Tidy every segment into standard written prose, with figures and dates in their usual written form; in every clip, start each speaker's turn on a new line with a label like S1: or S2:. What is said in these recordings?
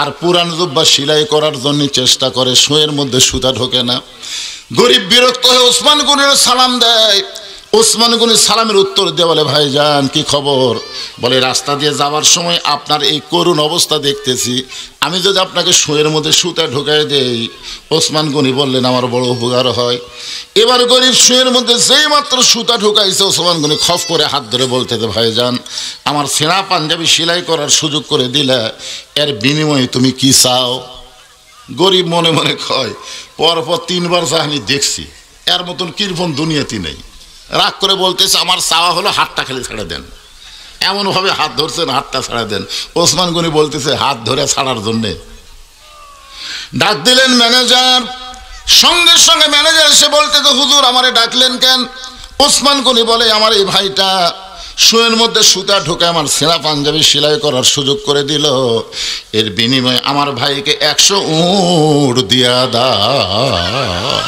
S1: আর পুরান জুব্বা সেলাই করার জন্য চেষ্টা করে, সুঁয়ের মধ্যে সুতা ঢোকে না। গরিব বিরক্ত হয়ে ওসমান গনির সালাম দেয়। ওসমান গনি সালামের উত্তর দিয়ে বলে, ভাইজান কি খবর? বলে, রাস্তা দিয়ে যাওয়ার সময় আপনার এই করুণ অবস্থা দেখতেছি, আমি যদি আপনাকে সুঁয়ের মধ্যে সুতা ঢোকাই দেই। ওসমান গনি বললেন, আমার বড় উপকার হয়। এবার গরিব সুঁয়ের মধ্যে যেই মাত্র সুতা ঢোকাইছে, ওসমান গনি খপ করে হাত ধরে বলতেছে, ভাইজান আমার ছেঁড়া পাঞ্জাবি সেলাই করার সুযোগ করে দিলে, এর বিনিময়ে তুমি কি চাও? গরিব মনে মনে কয়, পরপর 3 বার যা আমি দেখছি, এর মতন কিরকম দুনিয়াতে নেই। রাগ করে বলতেছে, আমার চাওয়া হলো হাতটা খালি ছেড়ে দেন। এমনভাবে হাত ধরছেন, হাতটা ছেড়ে দেন। ওসমান গনি বলতেছে, হাত ধরে ছাড়ার জন্যে ডাক দিলেন ম্যানেজার। সঙ্গে সঙ্গে ম্যানেজার এসে বলতেছে, হুজুর আমারে ডাকলেন কেন? ওসমান গনি বলে, আমার এই ভাইটা সুঁয়ের মধ্যে সুতা ঢোকে আমার ছেঁড়া পাঞ্জাবি সেলাই করার সুযোগ করে দিল, এর বিনিময়ে আমার ভাইকে 100 উট দিয়া দাও।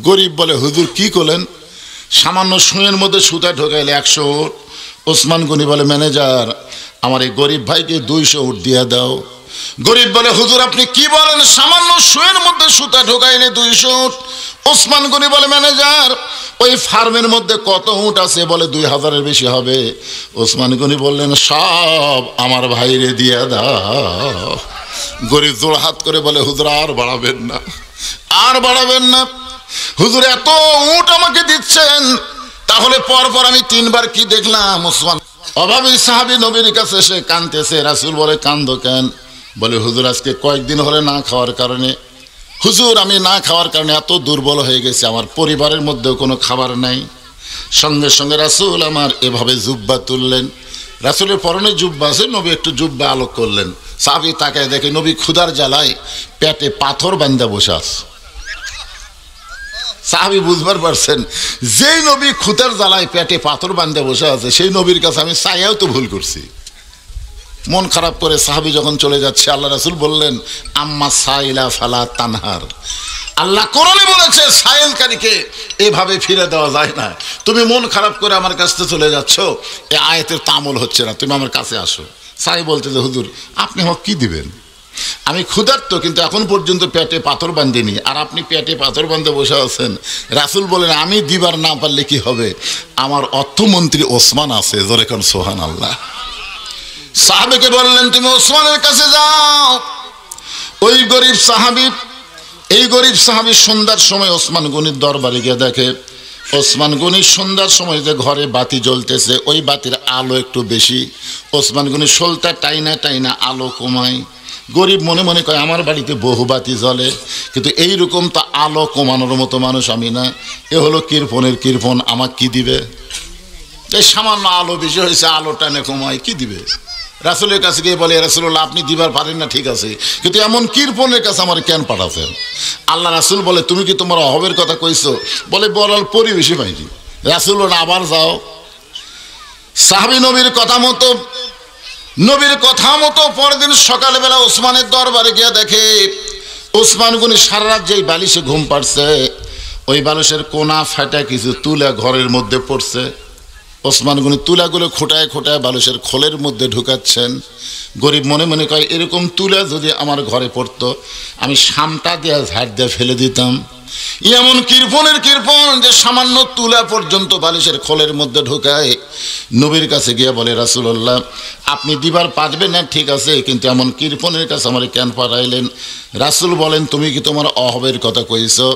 S1: গরিব বলে, হুজুর কি করলেন? সামান্য সুঁয়ের মধ্যে সুতা ঢোকাইলে 100 উট। ওসমান গনি বলে, ম্যানেজার আমার এই গরিব ভাইকে 200 উট দিয়া দাও। গরিব বলে, হুজুর আপনি কি বলেন? সামান্য সুঁয়ের মধ্যে সুতা ঢোকাইলে 200 উট। ওসমান গনি বলে, ম্যানেজার ওই ফার্মের মধ্যে কত উট আছে? বলে 2000-এর বেশি হবে। ওসমান গনি বললেন, সব আমার ভাইরে দিয়া দাও। গরিব জোড় হাত করে বলে, হুজুর আর বাড়াবেন না, আর বাড়াবেন না। হুজুর এত উট আমাকে দিচ্ছেন, তাহলে পরপর আমি 3 বার কি দেখলাম? ওসমান অভাবী সাহাবী নবীর কাছে এসে কাঁদতেছে। রাসূল বলে, কান্দো কেন? বলে, হুজুর আজকে কয়েকদিন হলে না খাওয়ার কারণে, হুজুর আমি না খাওয়ার কারণে এত দুর্বল হয়ে গেছে, আমার পরিবারের মধ্যেও কোনো খাবার নাই। সঙ্গে সঙ্গে রাসূল আমার এভাবে জুব্বা তুললেন। রাসূলের পরনে জুব্বা আছে, নবী একটু জুব্বা আলোক করলেন। সাহাবী তাকায় দেখে নবী ক্ষুধার জ্বালায় পেটে পাথর বাঁধা বসে আছে। সাহাবী বুঝবার পারছেন, যেই নবী ক্ষুধার জ্বালায় পেটে পাথর বাঁধা বসে আছে, সেই নবীর কাছে আমি চাইয়াও তো ভুল করছি। মন খারাপ করে সাহাবী যখন চলে যাচ্ছে, আল্লাহ রাসূল বললেন, আম্মা সাইলা ফালা তানহার। আল্লাহ কোরআনে বলেছে, সাইলকারীকে এভাবে ফিরে দেওয়া যায় না। তুমি মন খারাপ করে আমার কাছ থেকে চলে যাচ্ছ, এই আয়াতের তামল হচ্ছে না, তুমি আমার কাছে আসো। সাই বলতে যে, হুজুর আপনি আমাকে কি দিবেন? আমি ক্ষুধার্ত, কিন্তু এখন পর্যন্ত পেটে পাথর বাঁধিনি, আর আপনি পেটে পাথর বাঁধে বসে আছেন। রাসূল বলেন, আমি দিবার না পারলে কি হবে? আমার অর্থমন্ত্রী ওসমান আছে, জোরে কোন সুবহানাল্লাহ। সাহাবীকে বললেন, তুমি ওসমানের কাছে যাও। ওই গরিব সাহাবী, এই গরিব সাহাবী সন্ধ্যার সময় ওসমান গনির দরবারে গিয়ে দেখে, ওসমান গনি সন্ধ্যার সময় যে ঘরে বাতি জ্বলতেছে, ওই বাতির আলো একটু বেশি। ওসমান গনি সলতা টাইনা টাইনা আলো কমায়। গরিব মনে মনে কয়, আমার বাড়িতে বহু বাতি জ্বলে, কিন্তু এইরকম তো আলো কমানোর মতো মানুষ আমি না। এ হলো কৃপণের কৃপণ, আমাকে কি দিবে? এই সামান্য আলো বেশি হয়েছে, আলো টানে কমায়, কি দিবে? রাসূলের কাছে গিয়ে বলে, রাসূলুল্লাহ আপনি দিবার পারেন না ঠিক আছে, কিন্তু এমন কৃপণের কাছে আমার কেন পাঠাচ্ছেন? আল্লাহ রাসূল বলে, তুমি কি তোমার অভাবের কথা কইছো? বলে, বলার পরিবেশই পাইনি। রাসূল বলে, আবার যাও। সাহাবী নবীর কথা মতো পরদিন সকালবেলা ওসমানের দরবারে গিয়ে দেখে, ওসমান গনি সারা রাত যেই বালিশে ঘুম পাড়ছে, ওই বালিশের কোনা ফাটা কিছু তুলা ঘরের মধ্যে পড়ছে। ওসমান গনি তুলাগুলো খোঁটায় খোঁটায় বালিশের খোলের মধ্যে ঢুকাচ্ছেন। গরিব মনে মনে কয়, এরকম তুলা যদি আমার ঘরে পড়তো, আমি শামটা দিয়ে ঝাড় দিয়ে ফেলে দিতাম। এমন কৃপণের কৃপণ যে সামান্য তুলা পর্যন্ত বালিশের খোলের মধ্যে ঢোকায়। নবীর কাছে গিয়ে বলে, রাসূলুল্লাহ আপনি দিবার পারবেন না ঠিক আছে, কিন্তু এমন কৃপণের কাছে আমার কেন পাঠাইলেন? রাসূল বলেন, তুমি কি তোমার অভাবের কথা কইছো?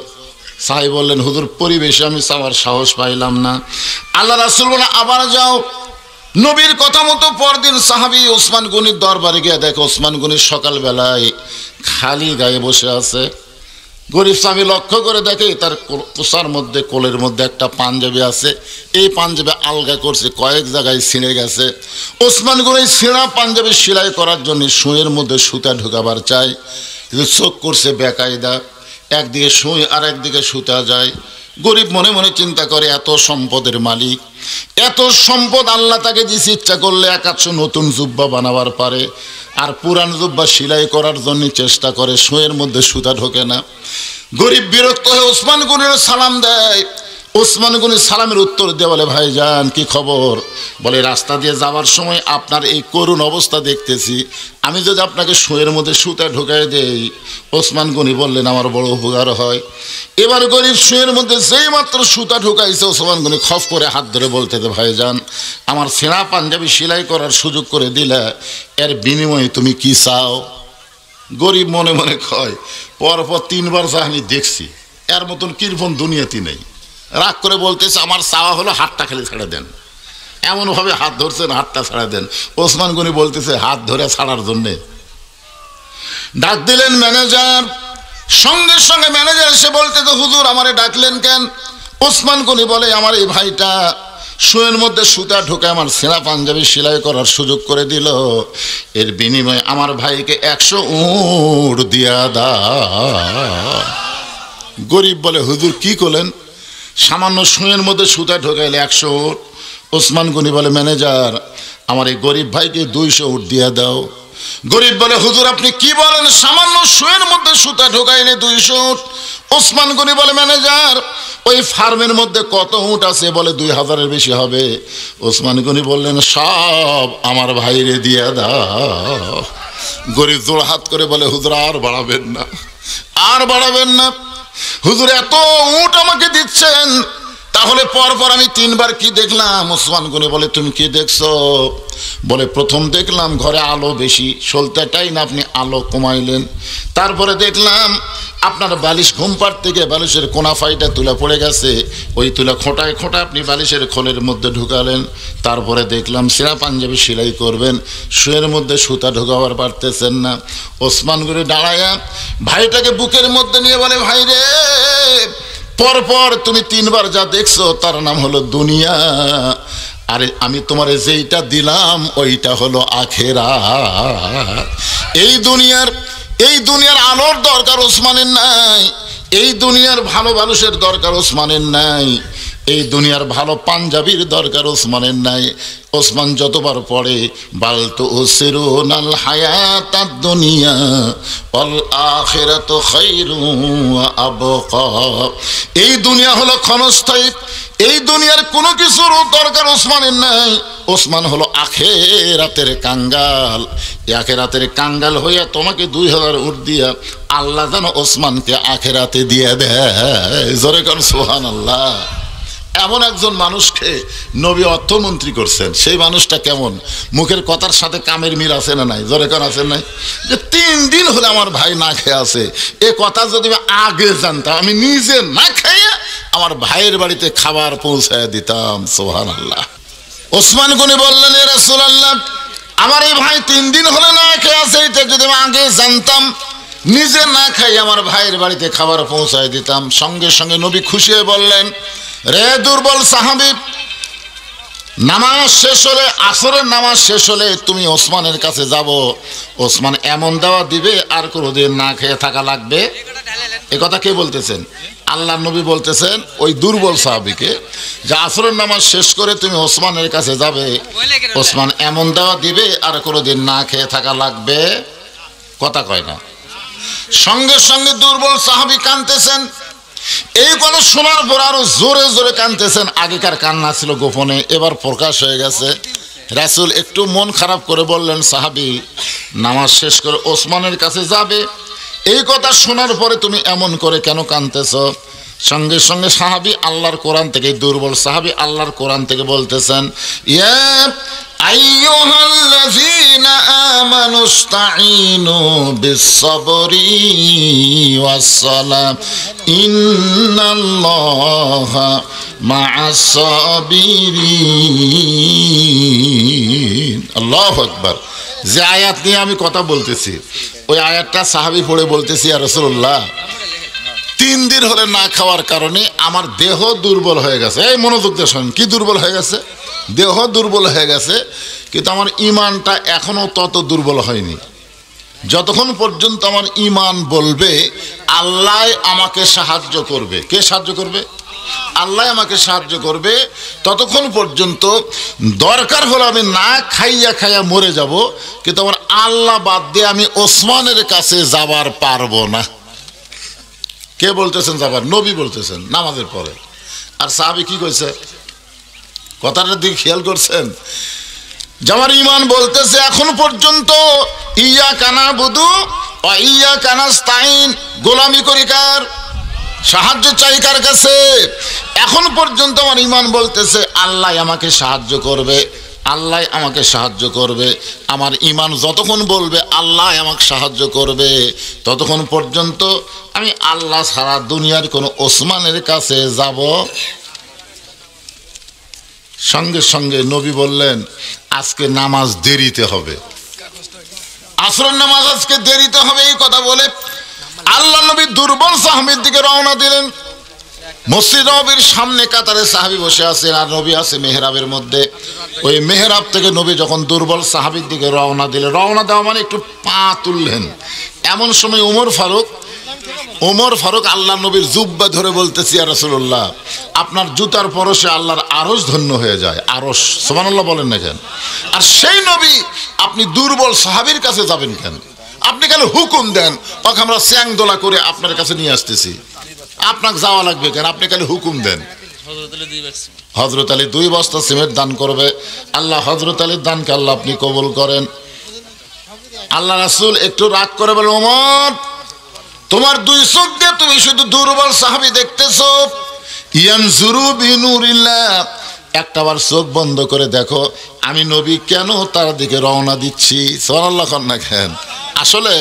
S1: সাহাবী বললেন, হুজুর পরিবেশে আমি চাওয়ার সাহস পাইলাম না। আল্লাহ রাসূল বলেন, আবার যাও। নবীর কথা মতো পরদিন সাহাবী ওসমান গনির দরবারে গিয়ে দেখে, ওসমান গনি সকালবেলায় খালি গায়ে বসে আছে। গরিব সাহাবী লক্ষ্য করে দেখে, তার পোশার মধ্যে কোলের মধ্যে একটা পাঞ্জাবি আছে, এই পাঞ্জাবি আলগা করছে, কয়েক জায়গায় ছিঁড়ে গেছে। ওসমান গনি ছিঁড়া পাঞ্জাবি সেলাই করার জন্য সুঁয়ের মধ্যে সুতা ঢুকাবার চায়, কিন্তু চোখ করছে বেকায়দা, একদিকে সুঁই আর একদিকে সুতা যায়। গরিব মনে মনে চিন্তা করে, এত সম্পদের মালিক, এত সম্পদ আল্লাহ তাকে দিছে, ইচ্ছা করলে 100 নতুন জুব্বা বানাবার পারে, আর পুরান জুব্বা সেলাই করার জন্য চেষ্টা করে, সুঁয়ের মধ্যে সুতা ঢোকে না। গরিব বিরক্ত হয়ে ওসমান গনির সালাম দেয়। ওসমান গনি সালামের উত্তর দিয়ে বলে ভাইজান কি খবর? বলে রাস্তা দিয়ে যাওয়ার সময় আপনার এই করুণ অবস্থা দেখতেছি, আমি যদি আপনাকে শুয়ের মধ্যে সুতা ঢুকাই দেই। ওসমান গনি বললেন আমার বড় উপকার হয়। এবার গরিব শুয়ের মধ্যে যেই মাত্র সুতা ঢুকাইছে, ওসমান গনি খফ করে হাত ধরে বলতেছে ভাইজান আমার সেনা পাঞ্জাবি সেলাই করার সুযোগ করে দিলে, এর বিনিময়ে তুমি কি চাও? গরিব মনে মনে কয় পরপর 3 বার যা আমি দেখছি, এর মতন কৃপণ দুনিয়াতে নেই। রাগ করে বলতেছে আমার চাওয়া হলো হাতটা খালি ছেড়ে দেন। এমনভাবে হাত ধরছেন হাতটা ছেড়ে দেন। ওসমান গনি বলতেছে হাত ধরে ছাড়ার জন্যে ডাক দিলেন ম্যানেজার। সঙ্গে সঙ্গে ম্যানেজার এসে বলতেছে হুজুর আমারে ডাকলেন কেন? ওসমান গনি বলে আমার এই ভাইটা শুয়ের মধ্যে সুতা ঢুকে আমার সেনা পাঞ্জাবি সেলাই করার সুযোগ করে দিল, এর বিনিময়ে আমার ভাইকে 100 উট দিয়া দা। গরিব বলে হুজুর কি করলেন? সামান্য শুয়ের মধ্যে সুতা ঢোকাইলে 100 উট। ওসমান গনি বলে ম্যানেজার আমার এই গরিব ভাইকে 200 উট দিয়া দাও। গরিব বলে হুজুর আপনি কি বলেন? সামান্য শুয়ের মধ্যে সুতা ঢোকাইলে 200 উট। ওসমান গনি বলে ম্যানেজার ওই ফার্মের মধ্যে কত উট আছে? বলে 2000-এর বেশি হবে। ওসমান গনি বললেন সব আমার ভাইরে দিয়া দাও। গরিব জোড় হাত করে বলে হুজুর আর বাড়াবেন না, আর বাড়াবেন না। হুজুর এত উট আমাকে দিচ্ছেন, তাহলে পরপর আমি 3 বার কি দেখলাম? ওসমান গনি বলে তুমি কি দেখছো? বলে প্রথম দেখলাম ঘরে আলো বেশি, সলতেটাই না আপনি আলো কমাইলেন। তারপরে দেখলাম আপনার বালিশ ঘুমপার থেকে বালিশের কোনা ফাইটা তুলে পড়ে গেছে, ওই তুলে খোঁটায় খোঁটা আপনি বালিশের খোলের মধ্যে ঢুকালেন। তারপরে দেখলাম সেনা পাঞ্জাবি সেলাই করবেন, শুয়ের মধ্যে সুতা ঢুকাবার পারতেছেন না। ওসমান গনি দাঁড়ায়া ভাইটাকে বুকের মধ্যে নিয়ে বলে ভাই রে পরপর তুমি 3 বার যা দেখছো তার নাম হলো দুনিয়া, আরে আমি তোমারে যেইটা দিলাম ওইটা হলো আখিরাত। এই দুনিয়ার আলোর দরকার ওসমানের নাই, এই দুনিয়ার ভালো মানুষের দরকার ওসমানের নাই, এই দুনিয়ার ভালো পাঞ্জাবির দরকার ওসমানের নাই। ওসমান যতবার পড়ে বালতু উসিরুনাল হায়াতাদ দুনিয়া ওয়াল আখিরাতু খায়রুন ওয়া আবকা। এই দুনিয়া হলো ক্ষণস্থায়ী, এই দুনিয়ার কোনো কিছুর দরকার ওসমানের নাই। ওসমান হলো আখিরাতের কাঙ্গাল। আখিরাতের কাঙ্গাল হইয়া তোমাকে 2000 উট দিয়া আল্লাহ যেন ওসমানকে আখিরাতে দিয়ে দেয়। জোরে কর সুবহানাল্লাহ। এমন একজন মানুষকে নবী অর্থমন্ত্রী করছেন, সেই মানুষটা কেমন? মুখের কথার সাথে কামের মিল আছে না নাই? জোরে কর আছে নাই? যে 3 দিন হলে আমার ভাই না খেয়ে আছে, এ কথা যদি আমি আগে জানতাম আমি নিজে না খেয়ে আমার ভাইয়ের বাড়িতে খাবার পৌঁছায় দিতাম। সুবহানাল্লাহ। ওসমান গনি বললেন এ রাসূলুল্লাহ আমার এই ভাই 3 দিন হলে না খেয়ে আছে, এটা যদি আমি আগে জানতাম নিজে না খাই আমার ভাইয়ের বাড়িতে খাবার পৌঁছায় দিতাম। সঙ্গে সঙ্গে নবী খুশি হয়ে বললেন রে দুর্বল সাহাবী, নামাজ শেষ হলে আসরের নামাজ শেষ হলে তুমি ওসমানের কাছে যাব, ওসমান এমন দাওয়া দিবে আর কোনোদিন না খেয়ে থাকা লাগবে। এ কথা কে বলতেছেন? আল্লাহ নবী বলতেছেন ওই দুর্বল সাহাবীকে যে আসরের নামাজ শেষ করে তুমি ওসমানের কাছে যাবে, ওসমান এমন দাওয়া দিবে আর কোনোদিন না খেয়ে থাকা লাগবে। কথা কয় না। সঙ্গে সঙ্গে দুর্বল সাহাবী কাঁদতেছেন। এই কথা শোনার পর আরো জোরে জোরে কাঁদতেছেন। আগেকার কান্না ছিল গোপনে, এবার প্রকাশ হয়ে গেছে। রাসূল একটু মন খারাপ করে বললেন সাহাবী নামাজ শেষ করে ওসমানের কাছে যাবে, এই কথা শোনার পরে তুমি এমন করে কেন কাঁদতেছ? সঙ্গে সঙ্গে সাহাবী আল্লাহর কোরআন থেকে, দুর্বল সাহাবী আল্লাহর কোরআন থেকে বলতেছেন ইয়া আইয়ুহাল্লাযীনা আমানুস্তাঈনু বিস-সাবরি ওয়াস-সালাম ইন্নাল্লাহা মা'আস-সাবিরিন। আল্লাহু আকবার। যে আয়াত নিয়ে আমি কথা বলতেছি ওই আয়াতটা সাহাবী পড়ে বলতেছি ইয়া রাসূলুল্লাহ 3 দিন হলে না খাওয়ার কারণে আমার দেহ দুর্বল হয়ে গেছে। এই মনোযোগ দিয়ে শুনুন, কি দুর্বল হয়ে গেছে? দেহ দুর্বল হয়ে গেছে, কিন্তু আমার ঈমানটা এখনো তত দুর্বল হয়নি। যতক্ষণ পর্যন্ত আমার ঈমান বলবে আল্লাহ আমাকে সাহায্য করবে। কে সাহায্য করবে? আল্লাহ আমাকে সাহায্য করবে, ততক্ষণ পর্যন্ত দরকার হলো আমি না খাইয়া খাইয়া মরে যাব, কিন্তু আমার আল্লাহ বাদ দিয়ে আমি ওসমানের কাছে যাবার পারবো না। কে বলতেছেন যাবার? নবী বলতেছেন নামাজের পরে। আর সাহাবী কি কইছে? কথাটার দিকে খেয়াল করছেন? যে আমার ইমান বলতেছে এখন পর্যন্ত ইয়্যাকা না'বুদু ওয়া ইয়্যাকা নাস্তাইন, গোলামি করি কার? সাহায্য চাই কার কাছে? এখন পর্যন্ত আমার ইমান বলতেছে আল্লাহ আমাকে সাহায্য করবে, আল্লাহ আমাকে সাহায্য করবে। আমার ইমান যতক্ষণ বলবে আল্লাহ আমাকে সাহায্য করবে, ততক্ষণ পর্যন্ত আমি আল্লাহ ছাড়া দুনিয়ার কোনো ওসমানের কাছে যাব। সঙ্গে সঙ্গে নবী বললেন আজকে নামাজ দেরিতে হবে, আসরের নামাজ আজকে দেরিতে হবে। এই কথা বলে আল্লাহ নবী দুর্বল সাহাবীর দিকে রওনা দিলেন। মসজিদ নববীর সামনে কাতারে সাহাবী বসে আছেন আর নবী আছে মেহরাবের মধ্যে। ওই মেহরাব থেকে নবী যখন দুর্বল সাহাবীর দিকে রওনা দিলেন, রওনা দেওয়া মানে একটু পা তুললেন, এমন সময় ওমর ফারুক আল্লাহ নবীর জুব্বা ধরে বলতেছি, ইয়া রাসূলুল্লাহ আপনার জুতার পরশে আল্লাহর আরশ ধন্য হয়ে যায়। আরশ, সুবহানাল্লাহ বলেন না কেন? আর সেই নবী আপনি দুর্বল সাহাবীর কাছে যাবেন কেন? আপনি কেন হুকুম দেন ওকে আমরা চ্যাংদোলা করে আপনার কাছে নিয়ে আসতেছি, আপনাকে যাওয়া লাগবে কেন? আপনি কেন হুকুম দেন? হযরত আলী 2 বস্তা সিমেন্ট দান করবে। আল্লাহ হযরত আলীর দানকে আল্লাহ আপনি কবুল করেন। আল্লাহ রাসূল একটু রাগ করে বলেন, ওমর তোমার 2 চোখ দিয়ে তুমি শুধু দুর্বল সাহাবী দেখতেছো। ইয়ানজুরু বিনুরিল্লাহ, একটাবার চোখ বন্ধ করে দেখো আমি নবী কেন তার দিকে রওনা দিচ্ছি। সুবহানাল্লাহ না কেন? আসলে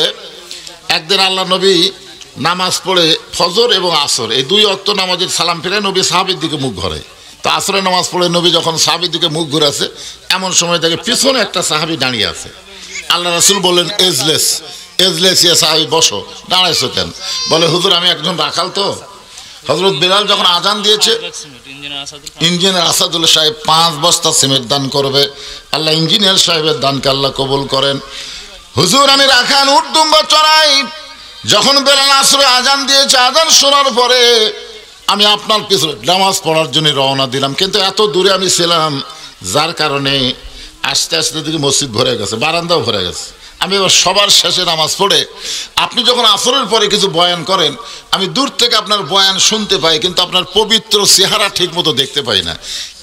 S1: একদিন আল্লাহ নবী নামাজ পড়ে ফজর এবং আসর এই 2 ওয়াক্ত নামাজের সালাম ফিরে নবী সাহাবীর দিকে মুখ ঘোরে। তো আসরের নামাজ পড়ে নবী যখন সাহাবীর দিকে মুখ ঘুরাছে, এমন সময় দেখে পিছনে একটা সাহাবী দাঁড়িয়ে আছে। আল্লাহ রাসূল বললেন এজলেস ইয়া সাহাবী, বসো। দাঁড়াইছো কেন? বলে হুজুর আমি একজন রাখাল, তো হযরত বেলাল যখন আজান দিয়েছে ইঞ্জিনিয়ার আসাদুল্লাহ সাহেব 5 বস্তা সিমেন্ট দান করবে। আল্লাহ ইঞ্জিনিয়ার সাহেবের দানকে আল্লাহ কবুল করেন। হুজুর আমি রাখাল, উট দুম্বা চড়াই। যখন বেলাল আসরে আজান দিয়েছে, আজান শোনার পরে আমি আপনার পিছনে নামাজ পড়ার জন্য রওনা দিলাম, কিন্তু এত দূরে আমি ছিলাম যার কারণে আস্তে আস্তে দিকে মসজিদ ভরে গেছে, বারান্দাও ভরে গেছে। আমি এবার সবার শেষে নামাজ পড়ে আপনি যখন আসরের পরে কিছু বয়ান করেন, আমি দূর থেকে আপনার বয়ান শুনতে পাই, কিন্তু আপনার পবিত্র চেহারা ঠিক মতো দেখতে পাই না।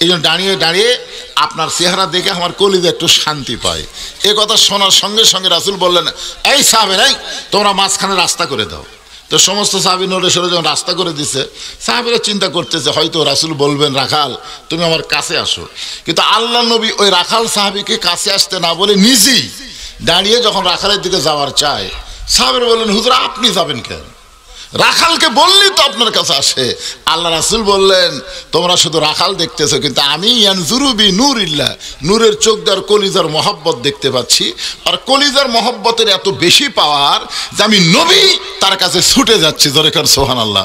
S1: এই জন্য দাঁড়িয়ে দাঁড়িয়ে আপনার চেহারা দেখে আমার কলিজা একটু শান্তি পায়। এ কথা শোনার সঙ্গে সঙ্গে রাসূল বললেন, এই সাহাবীরা তোমরা মাঝখানে রাস্তা করে দাও। তো সমস্ত সাহাবী নড়ে সরে যখন রাস্তা করে দিছে, সাহাবীরা চিন্তা করতেছে হয়তো রাসূল বলবেন রাখাল তুমি আমার কাছে আসো। কিন্তু আল্লাহ নবী ওই রাখাল সাহাবীকে কাছে আসতে না বলে নিজেই দাঁড়িয়ে যখন রাখালের দিকে যাওয়ার চায়, সাহাবীরা বললেন হুজুর আপনি যাবেন কেন? রাখালকে বললেই তো আপনার কাছে আসে। আল্লাহ রাসূল বললেন তোমরা শুধু রাখাল দেখতেছো, কিন্তু আমি ইয়ানজুরু বিনুরিল্লাহ, নূরের চোখ দিয়ে কলিজার মহব্বত দেখতে পাচ্ছি। আর কলিজার মহব্বতের এত বেশি পাওয়ার যে আমি নবী তার কাছে ছুটে যাচ্ছি। জোরে কার সুবহানাল্লাহ।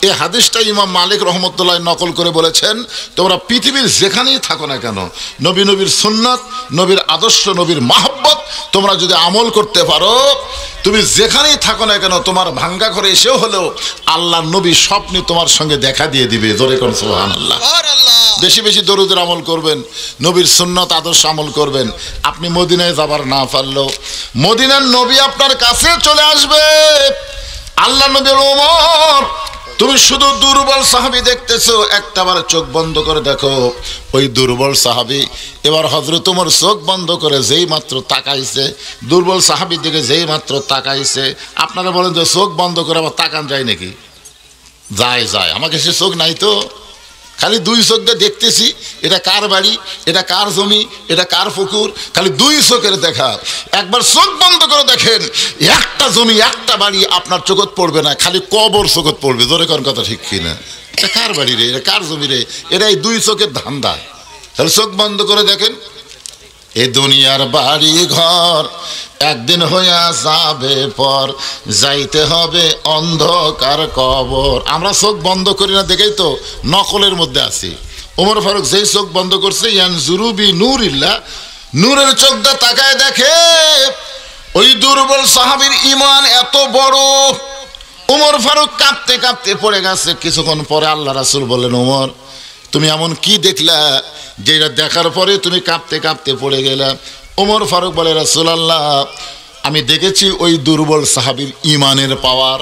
S1: এই হাদিসটা ইমাম মালিক রহমতুল্লাহ নকল করে বলেছেন, তোমরা পৃথিবীর যেখানেই থাকো না কেন, নবীর সুন্নাত, নবীর আদর্শ, নবীর মহব্বত তোমরা যদি আমল করতে পারো, তুমি যেখানেই থাকো না কেন তোমার ভাঙ্গা ঘরে এসেও হলেও আল্লাহর নবী স্বপ্নে তোমার সঙ্গে দেখা দিয়ে দিবে। জোরে কোন সুবহানাল্লাহ। বেশি বেশি দরুদের আমল করবেন, নবীর সুন্নাত আদর্শ আমল করবেন। আপনি মদিনায় যাবার না পারলেও মদিনার নবী আপনার কাছে চলে আসবে। আল্লাহ নবী ওমর তুমি শুধু দুর্বল সাহাবী দেখতেছো, একটাবার চোখ বন্ধ করে দেখো ওই দুর্বল সাহাবী। এবার হযরত ওমর চোখ বন্ধ করে যেই মাত্র তাকাইছে, দুর্বল সাহাবীর দিকে যেই মাত্র তাকাইছে, আপনারা বলেন যে চোখ বন্ধ করে আবার তাকান যায় নাকি? যায়। আমাকে সে চোখ নাই তো, খালি 2 চোখ দিয়ে দেখতেছি এটা কার বাড়ি, এটা কার জমি, এটা কার পুকুর, খালি 2 চোখের দেখা। একবার চোখ বন্ধ করে দেখেন, একটা জমি একটা বাড়ি আপনার চোখত পড়বে না, খালি কবর চোখত পড়বে। জোরে কোন কথা ঠিক কিনা? এটা কার বাড়ি রে, এটা কার জমি রে, এটা এই 2 চোখের ধান্দা। তাহলে চোখ বন্ধ করে দেখেন, এ দুনিয়ার বাড়ি ঘর একদিন হইয়া যাবে পর, যাইতে হবে অন্ধকার কবর। আমরা চোখ বন্ধ করি না দেখেই তো নকলের মধ্যে আছি। ওমর ফারুক যেই চোখ বন্ধ করছে, ইয়ানজুরু বিনুরিল্লাহ, নূরের চোখ দিয়ে তাকায় দেখে ওই দুর্বল সাহাবীর ঈমান এত বড়। ওমর ফারুক কাঁপতে কাঁপতে পড়ে গেছে। কিছুক্ষণ পরে আল্লাহ রাসূল বললেন, ওমর তুমি এমন কি দেখলা যেটা দেখার পরে তুমি কাঁপতে কাঁপতে পড়ে গেলা? ওমর ফারুক বলে, রাসূলুল্লাহ আমি দেখেছি ওই দুর্বল সাহাবীর ঈমানের পাওয়ার।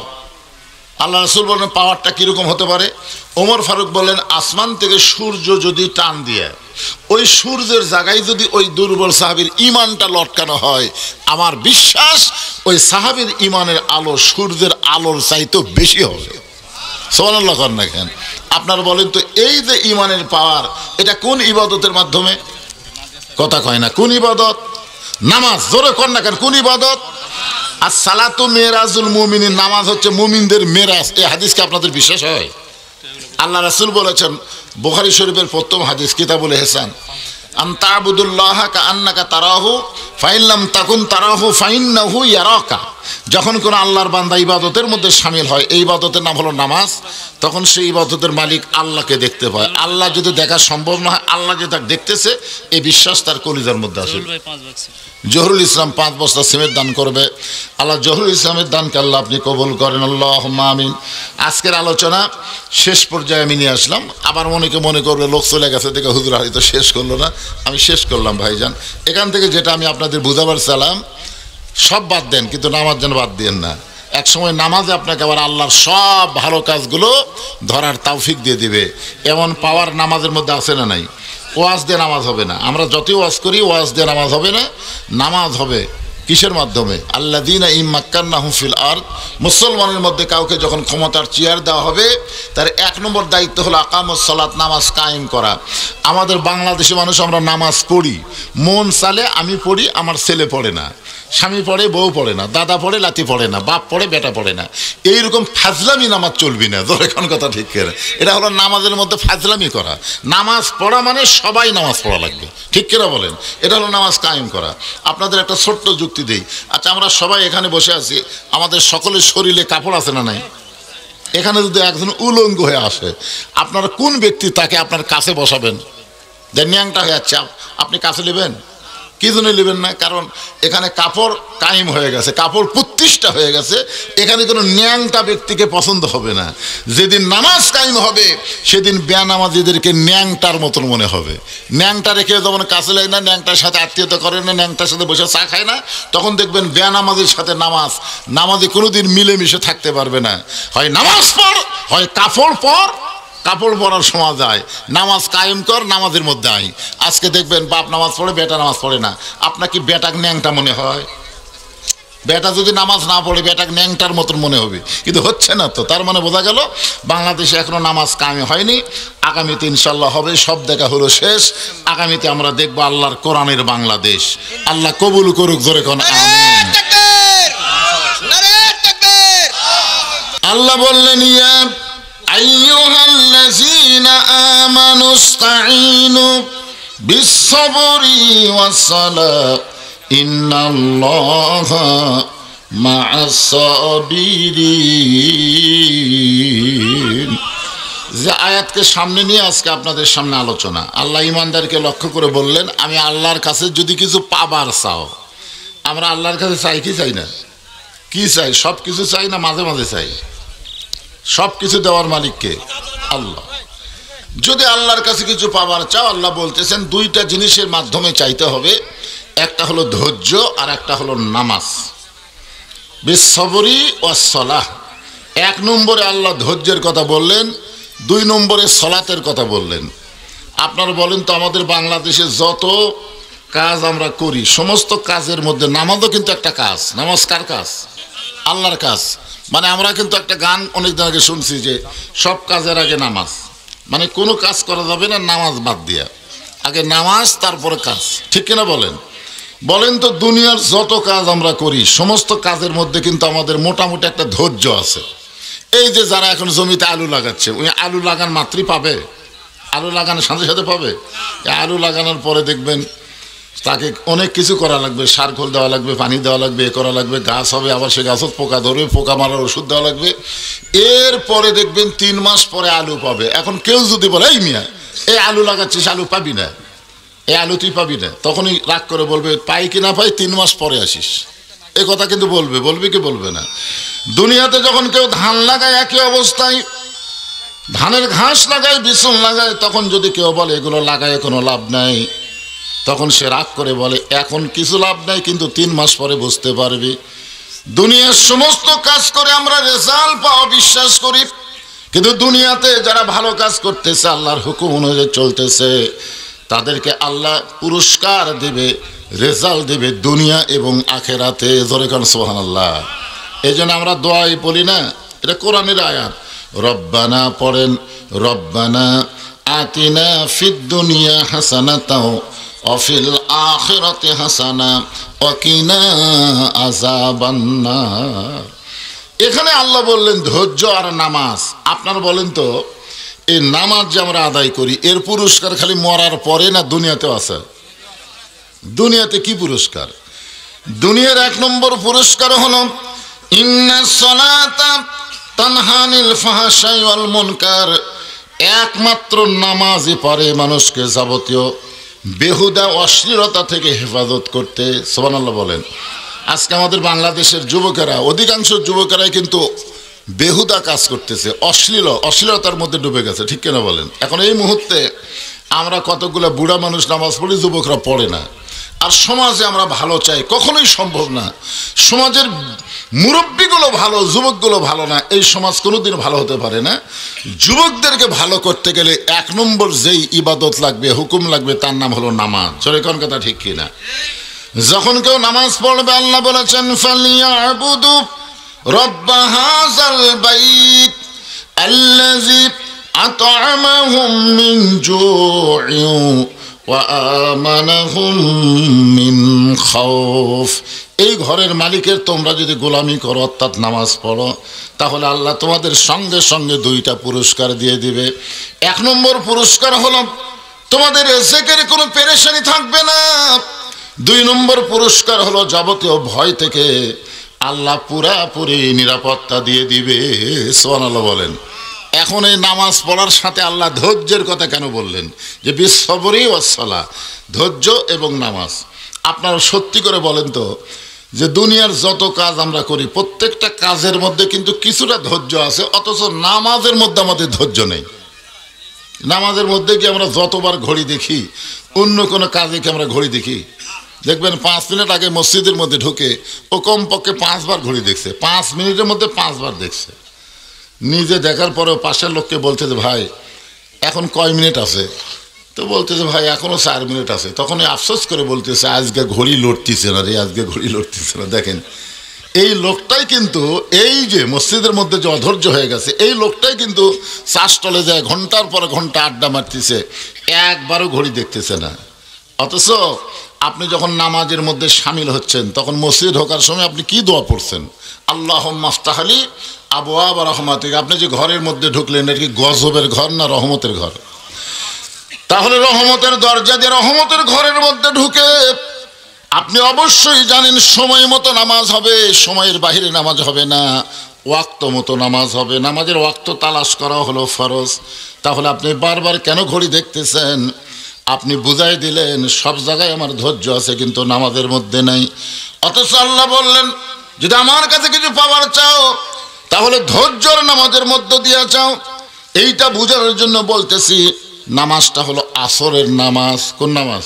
S1: আল্লাহ রাসূল বললেন পাওয়ারটা কীরকম হতে পারে? ওমর ফারুক বললেন আসমান থেকে সূর্য যদি টান দিয়ে ওই সূর্যের জায়গায় যদি ওই দুর্বল সাহাবীর ইমানটা লটকানো হয়, আমার বিশ্বাস ওই সাহাবীর ইমানের আলো সূর্যের আলোর চাইতেও বেশি হবে। সুবহানাল্লাহ কর না কেন? আপনারা বলেন তো, এই যে ইমানের পাওয়ার, এটা কোন ইবাদতের মাধ্যমে? কথা কয় না। কোন ইবাদত? নামাজ। জোরে কর না কেন? কোন ইবাদত? আর সালাতু মেরাজুল মুমিনিন, নামাজ হচ্ছে মুমিনদের মেরাজ। এই হাদিসকে আপনাদের বিশ্বাস হয়? আল্লাহ রাসূল বলেছেন, বুখারী শরীফের প্রথম হাদিস, কিতাবুল ইহসান, আন তা'বুদুল্লাহা কাআন্নাকা তারাহু ফাইন লাম তাকুন তারাহু ফাইন্নাহু ইয়ারাকা। যখন কোনো আল্লাহর বান্দা ইবাদতের মধ্যে শামিল হয়, এই ইবাদতের নাম হলো নামাজ, তখন সেই ইবাদতের মালিক আল্লাহকে দেখতে পায়। আল্লাহ যদি দেখা সম্ভব না হয়, আল্লাহ যে তাকে দেখতেছে, এই বিশ্বাস তার কলিজার মধ্যে আসে। জহুরুল ইসলাম 5 বস্তা সিমেন্ট দান করবে। আল্লাহ জহুরুল ইসলামের দানকে আল্লাহ আপনি কবুল করেন, আল্লাহুম্মা আমিন। আজকের আলোচনা শেষ পর্যায়ে আমি নিয়ে আসলাম। আবার অনেকে মনে করবে লোক চলে গেছে দেখে হুজুর হয়তো শেষ করলো না। আমি শেষ করলাম ভাইজান। এখান থেকে যেটা আমি আপনাদের বুঝাবার চাইলাম, সব বাদ দেন, কিন্তু নামাজ যেন বাদ দিয়েন না। এক সময় নামাজে আপনাকে আবার আল্লাহর সব ভালো কাজগুলো ধরার তৌফিক দিয়ে দিবে। এমন পাওয়ার নামাজের মধ্যে আছে না নাই? ওয়াজ দিয়ে নামাজ হবে না। আমরা যতই ওয়াজ করি, ওয়াজ দিয়ে নামাজ হবে না। নামাজ হবে কিসের মাধ্যমে? আল্লাযীনা ইম্মাক্কান্নাহুম ফিল আরদ। মুসলমানের মধ্যে কাউকে যখন ক্ষমতার চেয়ার দেওয়া হবে, তার 1 নম্বর দায়িত্ব হলো আকামুস সালাত, নামাজ কায়েম করা। আমাদের বাংলাদেশি মানুষ আমরা নামাজ পড়ি, মন চালে আমি পড়ি, আমার ছেলে পড়ে না, স্বামী পড়ে, বউ পড়ে না, দাদা পড়ে, লাতি পড়ে না, বাপ পড়ে, বেটা পড়ে না। এইরকম ফাজলামি নামাজ চলবি না। ধর এখন কথা ঠিক করে, এটা হলো নামাজের মধ্যে ফাজলামি করা। নামাজ পড়া মানে সবাই নামাজ পড়া লাগবে, ঠিক করে বলেন? এটা হলো নামাজ কায়েম করা। আপনাদের একটা ছোট্ট যুক্তি দেই। আচ্ছা, আমরা সবাই এখানে বসে আছি, আমাদের সকলের শরীরে কাপড় আছে না নাই? এখানে যদি একজন উলঙ্গ হয়ে আসে, আপনারা কোন ব্যক্তি তাকে আপনার কাছে বসাবেন? যে ন্যাংটা হয়ে যাচ্ছে, আপনি কাছে নেবেন? কি জন্য নেবেন না? কারণ এখানে কাপড় কায়েম হয়ে গেছে, কাপড় প্রতিষ্ঠা হয়ে গেছে। এখানে কোনো ন্যাংটা ব্যক্তিকে পছন্দ হবে না। যেদিন নামাজ কায়েম হবে, সেদিন বেনামাজিদেরকে ন্যাংটার মতন মনে হবে। ন্যাংটা রেখে যেমন কাছে লাগে না, ন্যাংটার সাথে আত্মীয়তা করে না, ন্যাংটার সাথে বসে চা খায় না, তখন দেখবেন বেনামাজির সাথে নামাজি কোনোদিন মিলেমিশে থাকতে পারবে না। হয় নামাজ পড়, হয় কাপড় পর। কাপড় পরার সময় যায়, নামাজ কায়েম কর, নামাজের মধ্যে আই। আজকে দেখবেন বাপ নামাজ পড়ে, বেটা নামাজ পড়ে না। আপনার কি বেটাক ন্যাংটা মনে হয়? বেটা যদি নামাজ না পড়ে, বেটাক ন্যাংটার মতন মনে হবে, কিন্তু হচ্ছে না তো। তার মানে বোঝা গেল বাংলাদেশে এখনো নামাজ কায়েম হয়নি। আগামীতে ইনশাল্লাহ হবে। সব দেখা হলো শেষ। আগামীতে আমরা দেখবো আল্লাহর কোরআনের বাংলাদেশ। আল্লাহ কবুল করুক, জোরে কোন আমিন। আল্লাহ বললেন, ইয়া আইয়ুহাল্লাযীনা আমানু ইসতাঈনু বিস-সাবরি ওয়াস-সালাহ ইন্নাল্লাহা মা'আস-সাবিরিন। যে আয়াতকে সামনে নিয়ে আজকে আপনাদের সামনে আলোচনা। আল্লাহ ইমানদারকে লক্ষ্য করে বললেন, আমি আল্লাহর কাছে যদি কিছু পাবার চাও, আমরা আল্লাহর কাছে চাই কি চাই না? কি চাই? সব কিছু চাই না মাঝে মাঝে চাই? সব কিছু দেওয়ার মালিককে আল্লাহ। যদি আল্লাহর কাছে কিছু পাবার চাও, আল্লাহ বলতেছেন 2টা জিনিসের মাধ্যমে চাইতে হবে। একটা হলো ধৈর্য, আর একটা হলো নামাজ। বিস-সাবরি ওয়াস-সালাহ। 1 নম্বরে আল্লাহ ধৈর্যের কথা বললেন, 2 নম্বরে সালাতের কথা বললেন। আপনারা বলেন তো, আমাদের বাংলাদেশে যত কাজ আমরা করি, সমস্ত কাজের মধ্যে নামাজও কিন্তু একটা কাজ। নামাজ কার কাজ? আল্লাহর কাজ। মানে আমরা কিন্তু একটা গান অনেকদিন আগে শুনছি যে সব কাজের আগে নামাজ। মানে কোনো কাজ করা যাবে না নামাজ বাদ দিয়া, আগে নামাজ তারপরে কাজ, ঠিক কিনা বলেন? বলেন তো, দুনিয়ার যত কাজ আমরা করি, সমস্ত কাজের মধ্যে কিন্তু আমাদের মোটামুটি একটা ধৈর্য আছে। এই যে যারা এখন জমিতে আলু লাগাচ্ছে, ওই আলু লাগান মাত্রই পাবে? আলু লাগানোর সাথে সাথে পাবে? আলু লাগানোর পরে দেখবেন তাকে অনেক কিছু করা লাগবে, সার খোল দেওয়া লাগবে, পানি দেওয়া লাগবে, এ করা লাগবে, গাছ হবে, আবার সে গাছত পোকা ধরবে, পোকা মারার ওষুধ দেওয়া লাগবে। এরপরে দেখবেন 3 মাস পরে আলু পাবে। এখন কেউ যদি বলে, এই মিয়া এই আলু লাগাচ্ছিস, আলু পাবি না, এই আলু তুই পাবি না, তখনই রাগ করে বলবে, পাই কি না পাই 3 মাস পরে আসিস। এ কথা কিন্তু বলবে কি বলবে না? দুনিয়াতে যখন কেউ ধান লাগায়, একই অবস্থায় ধানের ঘাস লাগায়, বিছন লাগায়, তখন যদি কেউ বলে এগুলো লাগায় কোনো লাভ নাই, তখন সে রাগ করে বলে, এখন কিছু লাভ নাই, কিন্তু 3 মাস পরে বুঝতে পারবি দুনিয়ার সমস্ত কাজ করে আমরা রেজাল্ট পাওয়া বিশ্বাস করি, কিন্তু দুনিয়াতে যারা ভালো কাজ করতেছে, আল্লাহর হুকুম অনুযায়ী চলতেছে, তাদেরকে আল্লাহ পুরস্কার দেবে, রেজাল্ট দেবে দুনিয়া এবং আখেরাতে। জোরে কান সুবহানাল্লাহ। এই জন্য আমরা দোয়াই বলি না, এটা কোরআনের আয়াত। রব্বানা পড়েন, রব্বানা আতিনা ফিদ দুনিয়া হাসানাতাও ওয়া ফিল আখিরাতি হাসানা ওয়া কিনা আযাবান্নার। এখানে আল্লাহ বললেন ধৈর্য আর নামাজ। আপনারা বলেন তো, এই নামাজ যে আমরা আদায় করি, এর পুরস্কার খালি মরার পরে না দুনিয়াতেও আছে? দুনিয়াতে কি পুরস্কার? দুনিয়ার 1 নম্বর পুরস্কার হলো ইন্নাস সালাতা তানহা আনিল ফাহশাই ওয়াল মুনকার। একমাত্র নামাজই পারে মানুষকে যাবতীয় বেহুদা অশ্লীলতা থেকে হেফাজত করতে। সুবহানাল্লাহ বলেন। আজকে আমাদের বাংলাদেশের যুবকেরা, অধিকাংশ যুবকেরাই কিন্তু বেহুদা কাজ করতেছে, অশ্লীলতার মধ্যে ডুবে গেছে, ঠিক কিনা বলেন? এখন এই মুহূর্তে আমরা কতগুলো বুড়া মানুষ নামাজ পড়ি, যুবকরা পড়ে না। আর সমাজে আমরা ভালো চাই, কখনোই সম্ভব না। সমাজের মুরব্বীগুলো ভালো, যুবকগুলো ভালো না, এই সমাজ কোনোদিন ভালো হতে পারে না। যুবকদেরকে ভালো করতে গেলে 1 নম্বর যেই ইবাদত লাগবে, হুকুম লাগবে, তার নাম হলো নামাজ। চলে কোন কথা ঠিক কিনা? যখন কেউ নামাজ পড়বে, আল্লাহ বলেছেন ফালিয়াবুদু রব্ব হাযাল বাইত আল্লাযী আত'আমাহুম মিন জু'ইন ওয়া আমানাহুম মিন খাউফ। এই ঘরের মালিকের তোমরা যদি গোলামি করো, অর্থাৎ নামাজ পড়ো, তাহলে আল্লাহ তোমাদের সঙ্গে সঙ্গে 2টা পুরস্কার দিয়ে দিবে। 1 নম্বর পুরস্কার হলো তোমাদের রিজিকের কোনো পেরেশানি থাকবে না। 2 নম্বর পুরস্কার হলো যাবতীয় ভয় থেকে আল্লাহ পুরাপুরি নিরাপত্তা দিয়ে দিবে। সুবহানাল্লাহ বলেন। এখন এই নামাজ পড়ার সাথে আল্লাহ ধৈর্যের কথা কেন বললেন? যে বিসবরি ওয়াসসালাহ, ধৈর্য এবং নামাজ। আপনারা সত্যি করে বলেন তো, যে দুনিয়ার যত কাজ আমরা করি, প্রত্যেকটা কাজের মধ্যে কিন্তু কিছুটা ধৈর্য আছে, অথচ নামাজের মধ্যে আমাদের ধৈর্য নেই। নামাজের মধ্যে কি আমরা যতবার ঘড়ি দেখি, অন্য কোনো কাজে কি আমরা ঘড়ি দেখি? দেখবেন 5 মিনিট আগে মসজিদের মধ্যে ঢুকে ও কমপক্ষে 5 বার ঘড়ি দেখছে, 5 মিনিটের মধ্যে 5 বার দেখছে। নিজে দেখার পরেও পাশের লোককে বলছে যে ভাই এখন কয় মিনিট আছে? তো বলতেছে ভাই এখনো 4 মিনিট আছে। তখনই আফসোস করে বলতেছে আজকে ঘড়ি লড়তেছে না রে, আজকে ঘড়ি লড়তেছে না। দেখেন, এই লোকটাই কিন্তু, এই যে মসজিদের মধ্যে যে অধৈর্য হয়ে গেছে, এই লোকটাই কিন্তু চাষতলে যায় ঘন্টার পর ঘন্টা আড্ডা মারতেছে, একবারও ঘড়ি দেখতেছে না। অথচ আপনি যখন নামাজের মধ্যে সামিল হচ্ছেন, তখন মসজিদ ঢোকার সময় আপনি কি দোয়া পড়ছেন? আল্লাহুম্মা আফতাহ লি আবওয়াব রাহমাতিক। আপনি যে ঘরের মধ্যে ঢুকলেন, এটা কি গজবের ঘর না রহমতের ঘর? তাহলে রহমতের দরজা দিয়ে রহমতের ঘরের মধ্যে ঢুকে আপনি অবশ্যই জানেন সময় মতো নামাজ হবে, সময়ের বাহিরে নামাজ হবে না, ওয়াক্ত মতো নামাজ হবে। নামাজের ওয়াক্ত তালাশ করা হলো ফরজ। তাহলে আপনি বারবার কেন ঘড়ি দেখতেছেন? আপনি বুঝাই দিলেন সব জায়গায় আমার ধৈর্য আছে, কিন্তু নামাজের মধ্যে নাই। অথচ আল্লাহ বললেন যদি আমার কাছে কিছু পাওয়ার চাও, তাহলে ধৈর্যর নামাজের মধ্য দিয়ে চাও। এইটা বোঝানোর জন্য বলতেছি, নামাজটা হলো আসরের নামাজ। কোন নামাজ?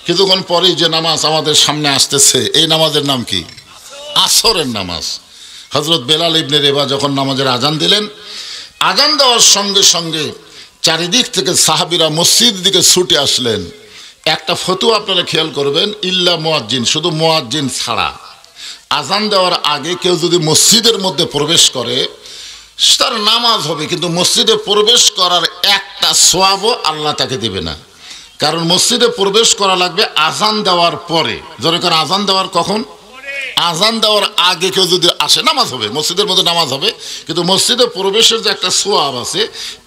S1: কিছুক্ষণ পরেই যে নামাজ আমাদের সামনে আসতেছে, এই নামাজের নাম কি? আসরের নামাজ। হযরত বেলাল ইবনে রেবা যখন নামাজের আজান দিলেন, আজান দেওয়ার সঙ্গে সঙ্গে চারিদিক থেকে সাহাবীরা মসজিদ দিকে ছুটে আসলেন। একটা ফতোয়া আপনারা খেয়াল করবেন, ইল্লা মুয়াজ্জিন, শুধু মুয়াজ্জিন ছাড়া আজান দেওয়ার আগে কেউ যদি মসজিদের মধ্যে প্রবেশ করে, তার নামাজ হবে, কিন্তু মসজিদে প্রবেশ করার একটা সওয়াবও আল্লাহ তাকে দেবে না। কারণ মসজিদে প্রবেশ করা লাগবে আজান দেওয়ার পরে। যেরকম আজান দেওয়ার কখন? আজান দেওয়ার আগে কেউ যদি আসে, নামাজ হবে, মসজিদের মধ্যে নামাজ হবে, কিন্তু মসজিদে প্রবেশের যে একটা সওয়াব আছে,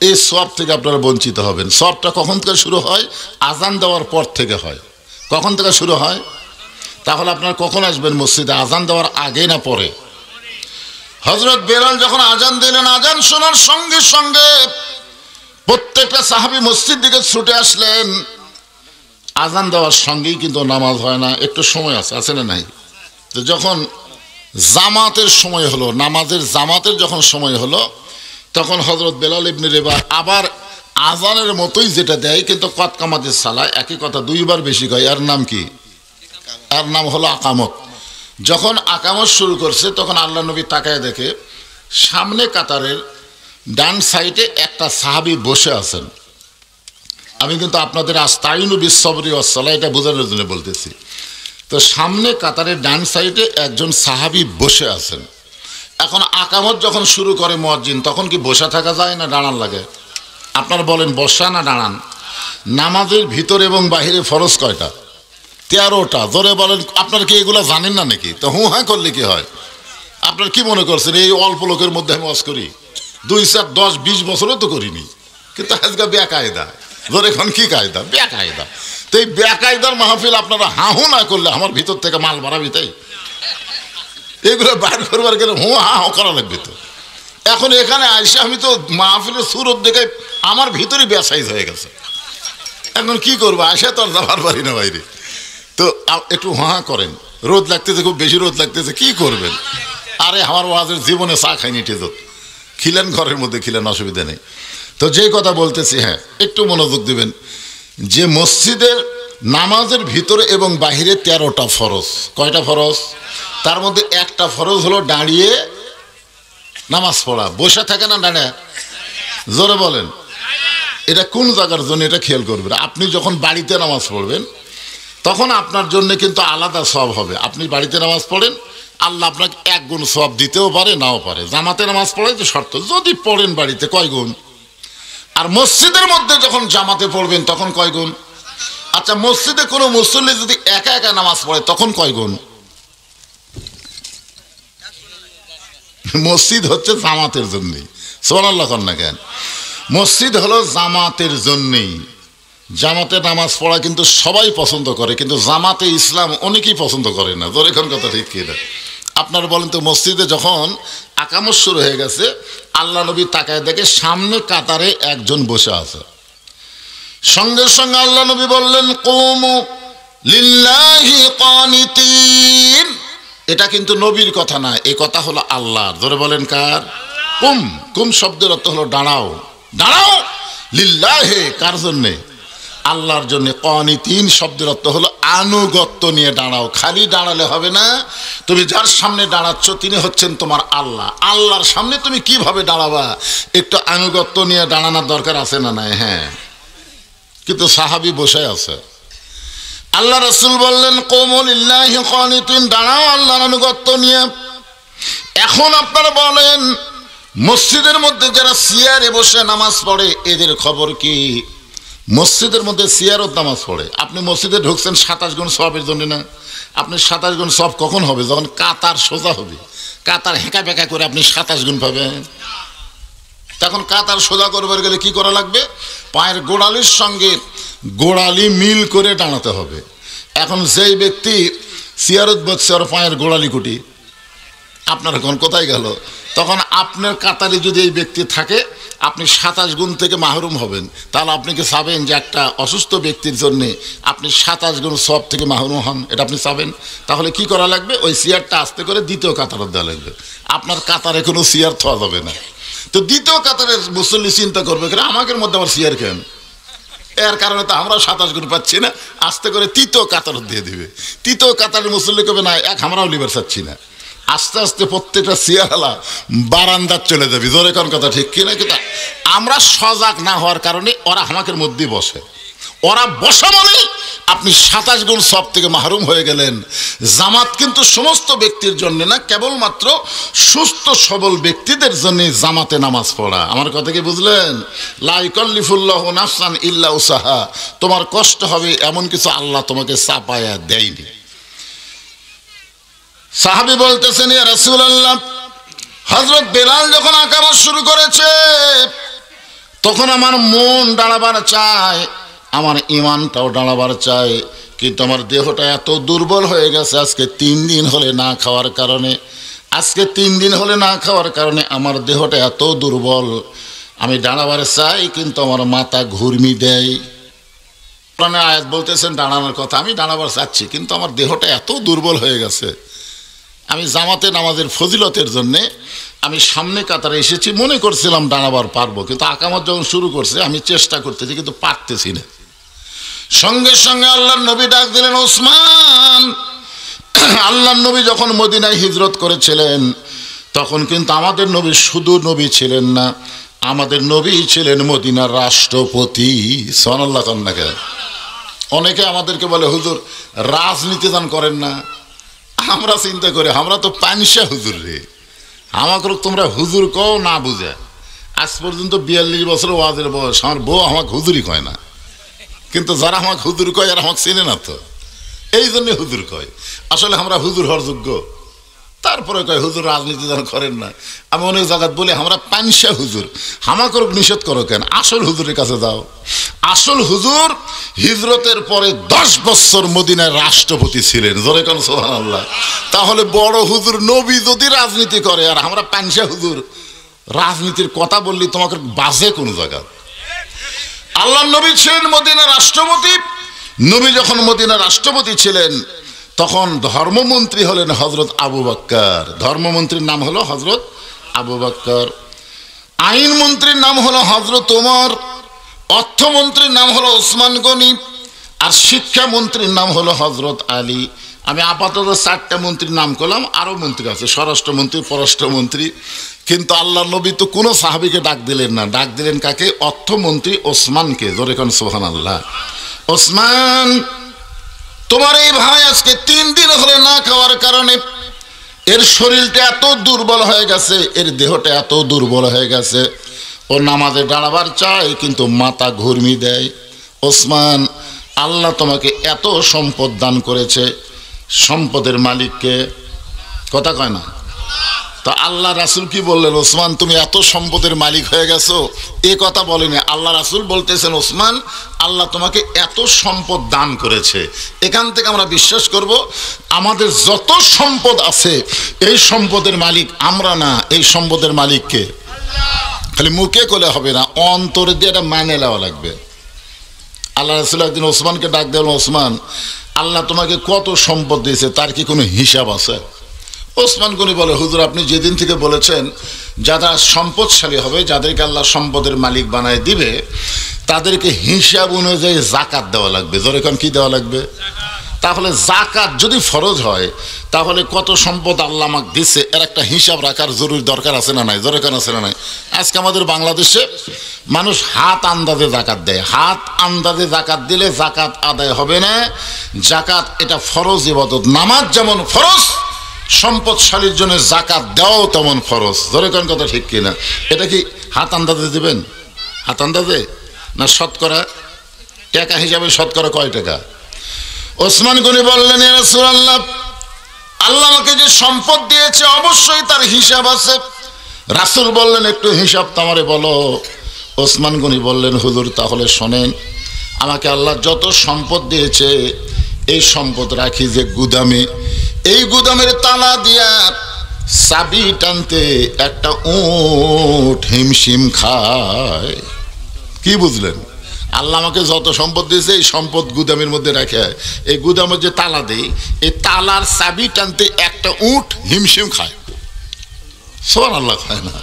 S1: এই সওয়াব থেকে আপনারা বঞ্চিত হবেন। সওয়াবটা কখন থেকে শুরু হয়? আজান দেওয়ার পর থেকে হয়। কখন থেকে শুরু হয়? তাহলে আপনারা কখন আসবেন মসজিদে? আজান দেওয়ার আগে না পরে? হযরত বেলাল যখন আজান দিলেন, আজান শোনার সঙ্গে সঙ্গে প্রত্যেকটা সাহাবী মসজিদ দিকে ছুটে আসলেন। আজান দেওয়ার সঙ্গেই কিন্তু নামাজ হয় না, একটু সময় আছে না নাই? তো যখন জামাতের সময় হলো, নামাজের জামাতের যখন সময় হলো, তখন হযরত বেলাল ইবনে রেবা আবার আজানের মতোই যেটা দেয়, কিন্তু কদ কামাতের সালাহ, একই কথা 2 বার বেশি কয়। এর নাম কি? এর নাম হলো আকামত। যখন আকামত শুরু করছে তখন আল্লাহ নবী তাকায় দেখে সামনে কাতারের ডান সাইডে একটা সাহাবী বসে আছেন। আমি কিন্তু আপনাদের আস্তাইনু বিসসবরি ওয়াসসালাহ এটা বোঝানোর জন্য বলতেছি। তো সামনে কাতারের ডান সাইডে একজন সাহাবী বসে আছেন। এখন আকামত যখন শুরু করে মুয়াজ্জিন তখন কি বসে থাকা যায় না দাঁড়ান লাগে? আপনারা বলেন বসা না দাঁড়ান? নামাজের ভিতরে এবং বাহিরে ফরজ কয়টা? 13টা। জোরে বলেন। আপনারা কি এগুলো জানেন না নাকি? তো হুঁ হ্যাঁ করলে কি হয়? আপনার কি মনে করছেন এই অল্প লোকের মধ্যে আমি ওয়াজ করি? 2, 4, 10, 20 বছরও তো করিনি, কিন্তু আজকে বেকায়দা। জোরে এখন কি কায়দা? বেকায়দা। তো এই বেকায়দার মাহফিল আপনারা হাহু না করলে আমার ভিতর থেকে মাল বাড়াবি, তাই এগুলো বাইর করবার গেলে হুঁ হাঁ করা লাগবে। তো এখন এখানে আইসে আমি তো মাহফিলের সুরত দেখে আমার ভিতরে বেসাইজ হয়ে গেছে। এখন কি করবো? আসে তো আর যাবার পারি না বাইরে। তো একটু হাঁ করেন। রোদ লাগতেছে, খুব বেশি রোদ লাগতেছে, কি করবেন? আরে আমার ওয়াজের জীবনে চা খাইনি টেজত, খিলেন ঘরের মধ্যে খিলেন, অসুবিধা নেই। তো যেই কথা বলতেছি, হ্যাঁ একটু মনোযোগ দিবেন যে মসজিদের নামাজের ভিতরে এবং বাহিরে 13টা ফরজ। কয়টা ফরজ? তার মধ্যে একটা ফরজ হলো দাঁড়িয়ে নামাজ পড়া। বসে থাকে না দাঁড়ায়? জোরে বলেন। এটা কোন জায়গার জন্য? এটা খেয়াল করবেন। আপনি যখন বাড়িতে নামাজ পড়বেন তখন আপনার জন্য কিন্তু আলাদা সওয়াব হবে। আপনি বাড়িতে নামাজ পড়েন, আল্লাহ আপনাকে 1 গুণ সওয়াব দিতেও পারে, নাও পারে। জামাতে নামাজ পড়াই তো শর্ত, যদি পড়েন বাড়িতে কয় গুণ? আর মসজিদের মধ্যে যখন জামাতে পড়বেন তখন কয় গুণ? আচ্ছা, মসজিদে কোনো মুসল্লি যদি একা একা নামাজ পড়ে তখন কয় গুণ? মসজিদ হচ্ছে জামাতের জন্যই। সুবহানাল্লাহ কন না কেন? মসজিদ হলো জামাতের জন্যই। জামাতে নামাজ পড়া কিন্তু সবাই পছন্দ করে, কিন্তু জামাতে ইসলাম অনেকেই পছন্দ করে না। তোর এখন কথা ঠিক কিনা? আপনারা বলেন তো, মসজিদে যখন আকামত শুরু হয়ে গেছে আল্লাহ নবী তাকায় দেখে সামনে কাতারে একজন বসে আছে। সঙ্গে সঙ্গে আল্লাহ নবী বললেন, কুমু লিল্লাহি কানিতিন। এটা কিন্তু নবীর কথা না, এই কথা হলো আল্লাহর। ধরে বলেন কার? কুম। কুম শব্দের অর্থ হলো দাঁড়াও। দাঁড়াও লিল্লাহি, কার জন্যে? আল্লাহর জন্য। কানিতিন শব্দের অর্থ হলো আনুগত্য নিয়ে দাঁড়াও। খালি দাঁড়ালে হবে না, তুমি যার সামনে দাঁড়াচ্ছ তিনি হচ্ছেন তোমার আল্লাহ। আল্লাহর সামনে তুমি কিভাবে দাঁড়াবা? একটু আনুগত্য নিয়ে দাঁড়ানোর দরকার আছে না নাই? হ্যাঁ, কিন্তু সাহাবী বসে আছে। আল্লাহ রাসূল বললেন, কুমু লিল্লাহি কানিতিন, দাঁড়াও আল্লাহর আনুগত্য নিয়ে। এখন আপনারা বলেন, মসজিদের মধ্যে যারা চেয়ারে বসে নামাজ পড়ে এদের খবর কি? মসজিদের মধ্যে চেয়ারত নামাজ পড়ে। আপনি মসজিদে ঢুকছেন 27 গুণ সওয়াবের জন্য না? আপনি 27 গুণ সওয়াব কখন হবে? যখন কাতার সোজা হবে। কাতার হেঁকা বেঁকা করে আপনি 27 গুণ পাবেন। তখন কাতার সোজা করবার গেলে কি করা লাগবে? পায়ের গোড়ালির সঙ্গে গোড়ালি মিল করে দাঁড়াতে হবে। এখন যেই ব্যক্তি চেয়ারত বসছে আর পায়ের গোড়ালি কুটি, আপনার এখন কোথায় গেল? তখন আপনার কাতারে যদি এই ব্যক্তি থাকে আপনি 27 গুণ থেকে মাহরুম হবেন। তাহলে আপনি কি চাবেন যে একটা অসুস্থ ব্যক্তির জন্যে আপনি 27 গুণ সওয়াব থেকে মাহরুম হন? এটা আপনি চাবেন? তাহলে কি করা লাগবে? ওই চেয়ারটা আস্তে করে দ্বিতীয় কাতারে দেওয়া লাগবে। আপনার কাতারে কোনো চেয়ার থাওয়া যাবে না। তো দ্বিতীয় কাতারের মুসল্লি চিন্তা করবে, আমাদের মধ্যে আমার চেয়ার কেন? এর কারণে তো আমরা 27 গুণ পাচ্ছি না। আস্তে করে তৃতীয় কাতার দিয়ে দিবে। তৃতীয় কাতারের মুসল্লি কবে না আমরাও লিবার চাচ্ছি না। আস্তে আস্তে প্রত্যেকটা চেয়ারওয়ালা বারান্দার চলে যাবে। জোরে কোন কথা ঠিক কিনা? কিন্তু আমরা সজাগ না হওয়ার কারণে ওরা আমাদের মধ্যে বসে। ওরা বসা মানে আপনি 27 গুণ সওয়াব থেকে মাহরুম হয়ে গেলেন। জামাত কিন্তু সমস্ত ব্যক্তির জন্য না, কেবলমাত্র সুস্থ সবল ব্যক্তিদের জন্য জামাতে নামাজ পড়া। আমার কথা কি বুঝলেন? লা ইউকাল্লিফুল্লাহু নাফসান ইল্লা উসাহা। তোমার কষ্ট হবে এমন কিছু আল্লাহ তোমাকে চাপায়া দেয়নি। সাহাবী বলতেছেন, ইয়া রাসূলুল্লাহ, হযরত বেলাল যখন আকামত শুরু করেছে তখন আমার মন দাঁড়াবার চায়, আমার ঈমানটাও দাঁড়াবার চায়, কিন্তু আমার দেহটা এত দুর্বল হয়ে গেছে আজকে 3 দিন হলে না খাওয়ার কারণে। আজকে 3 দিন হলে না খাওয়ার কারণে আমার দেহটা এত দুর্বল, আমি দাঁড়াবার চাই কিন্তু আমার মাথা ঘুরমি দেয়। কোরআনে আয়াত বলতেছেন দাঁড়ানোর কথা, আমি দাঁড়াবার চাচ্ছি কিন্তু আমার দেহটা এত দুর্বল হয়ে গেছে। আমি জামাতে নামাজের ফজিলতের জন্যে আমি সামনে কাতারে এসেছি, মনে করছিলাম দাঁড়াবার পারবো, কিন্তু আকামত যখন শুরু করছে আমি চেষ্টা করতেছি কিন্তু পারতেছি না। সঙ্গে সঙ্গে আল্লাহর নবী ডাক দিলেন, ওসমান আল্লাহর নবী যখন মদিনায় হিজরত করেছিলেন তখন কিন্তু আমাদের নবী শুধু নবী ছিলেন না, আমাদের নবী ছিলেন মদিনার রাষ্ট্রপতি। সুবহানাল্লাহ কন্যাকে অনেকে আমাদেরকে বলে হুজুর রাজনীতি দান করেন না। আমরা চিন্তা করি আমরা তো পানসা হুজুর রে, আমাকে তোমরা হুজুর কও না বুঝে। আজ পর্যন্ত 42 বছর ওয়াজের বয়স, আমার বউ আমাকে হুজুরই কয় না, কিন্তু যারা আমাকে হুজুর কয় আর আমাকে চেনে না, তো এই জন্য হুজুর কয়। আসলে আমরা হুজুর হওয়ার যোগ্য, তারপরে কয় হুজুর রাজনীতি যেন করেন না। আমি অনেক জায়গায় বলি আমরা পানসা হুজুর, আমাকে নিষেধ করো কেন? আসল হুজুরের কাছে যাও। আসল হুজুর হিজরতের পরে 10 বছর মদিনার রাষ্ট্রপতি ছিলেন। জোরে কোন সুবহানাল্লাহ। তাহলে বড় হুজুর নবী যদি রাজনীতি করে আর আমরা পানসা হুজুর রাজনীতির কথা বললি তোমাকে বাজে কোন জায়গা? আল্লাহর নবী ছিলেন মদিনার রাষ্ট্রপতি। নবী যখন মদিনার রাষ্ট্রপতি ছিলেন তখন ধর্মমন্ত্রী হলেন হযরত আবু বকর। ধর্মমন্ত্রীর নাম হলো হযরত আবু বকর। আইন মন্ত্রীর নাম হলো হযরত ওমর। অর্থমন্ত্রীর নাম হলো ওসমান গনি। আর শিক্ষামন্ত্রীর নাম হলো হযরত আলী। আমি আপাতত 4টা মন্ত্রীর নাম করলাম, আরও মন্ত্রী আছে, স্বরাষ্ট্রমন্ত্রী, পররাষ্ট্রমন্ত্রী। কিন্তু আল্লাহ নবী তো কোনো সাহাবীকে ডাক দিলেন না, ডাক দিলেন কাকে? অর্থমন্ত্রী ওসমানকে। জোরে কোন সুবহানাল্লাহ। ওসমান, তোমার এই ভাই আজকে 3 দিন ধরে না খাওয়ার কারণে এর শরীরটা এত দুর্বল হয়ে গেছে, এর দেহটা এত দুর্বল হয়ে গেছে, ও নামাজে দাঁড়াবার চায় কিন্তু মাথা ঘুরমি দেয়। ওসমান, আল্লাহ তোমাকে এত সম্পদ দান করেছে, সম্পদের মালিককে কথা কয় না তো আল্লাহ রাসূল কি বললেন? ওসমান তুমি এত সম্পদের মালিক হয়ে গেছো, এ কথা বলেনি। আল্লাহ রাসূল বলতেছেন ওসমান আল্লাহ তোমাকে এত সম্পদ দান করেছে। এখান থেকে আমরা বিশ্বাস করব আমাদের যত সম্পদ আছে এই সম্পদের মালিক আমরা না, এই সম্পদের মালিককে। খালি মুখে কলে হবে না, অন্তরে দিয়ে এটা মানে নেওয়া লাগবে। আল্লাহ রাসূল একদিন ওসমানকে ডাক দিলেন, ওসমান আল্লাহ তোমাকে কত সম্পদ দিয়েছে তার কি কোনো হিসাব আছে? ওসমান গনি বলে, হুজুর আপনি যেদিন থেকে বলেছেন যারা সম্পদশালী হবে, যাদেরকে আল্লাহ সম্পদের মালিক বানায় দিবে, তাদেরকে হিসাব অনুযায়ী যাকাত দেওয়া লাগবে। জোরে কোন কি দেওয়া লাগবে? তাহলে যাকাত যদি ফরজ হয় তাহলে কত সম্পদ আল্লাহ আমাকে দিচ্ছে এর একটা হিসাব রাখার জরুরি দরকার আছে না নাই? জোরে কোন আছে না নাই? আজকে আমাদের বাংলাদেশে মানুষ হাত আন্দাজে যাকাত দেয়। হাত আন্দাজে যাকাত দিলে যাকাত আদায় হবে না। যাকাত এটা ফরজ ইবাদত। নামাজ যেমন ফরজ, সম্পদশালীর জন্য যাকাত দেওয়াও তেমন ফরজ। ধরে কোন কথা ঠিক কিনা? এটা কি হাত আন্দাজে দেবেন? হাত আন্দাজে না শতকরা? টাকা হিসাবে শতকরা কয় টাকা? ওসমান গনি বললেন, ইয়া রাসূলুল্লাহ আল্লাহ আমাকে যে সম্পদ দিয়েছে অবশ্যই তার হিসাব আছে। রাসূল বললেন একটু হিসাব তোমারে বলো। ওসমান গনি বললেন, হুজুর তাহলে শোনেন, আমাকে আল্লাহ যত সম্পদ দিয়েছে এই সম্পদ রাখি যে গুদামে, এই গুদামের তালা দিয়া চাবি টানতে একটা উট হিমশিম খায়। কি বুঝলেন? আল্লাহ আমাকে যত সম্পদ দিয়েছে এই সম্পদ গুদামের মধ্যে রাখে, এই গুদামের যে তালা দেই এই তালার চাবি টানতে একটা উট হিমশিম খায়। সুবহানাল্লাহ খায় না?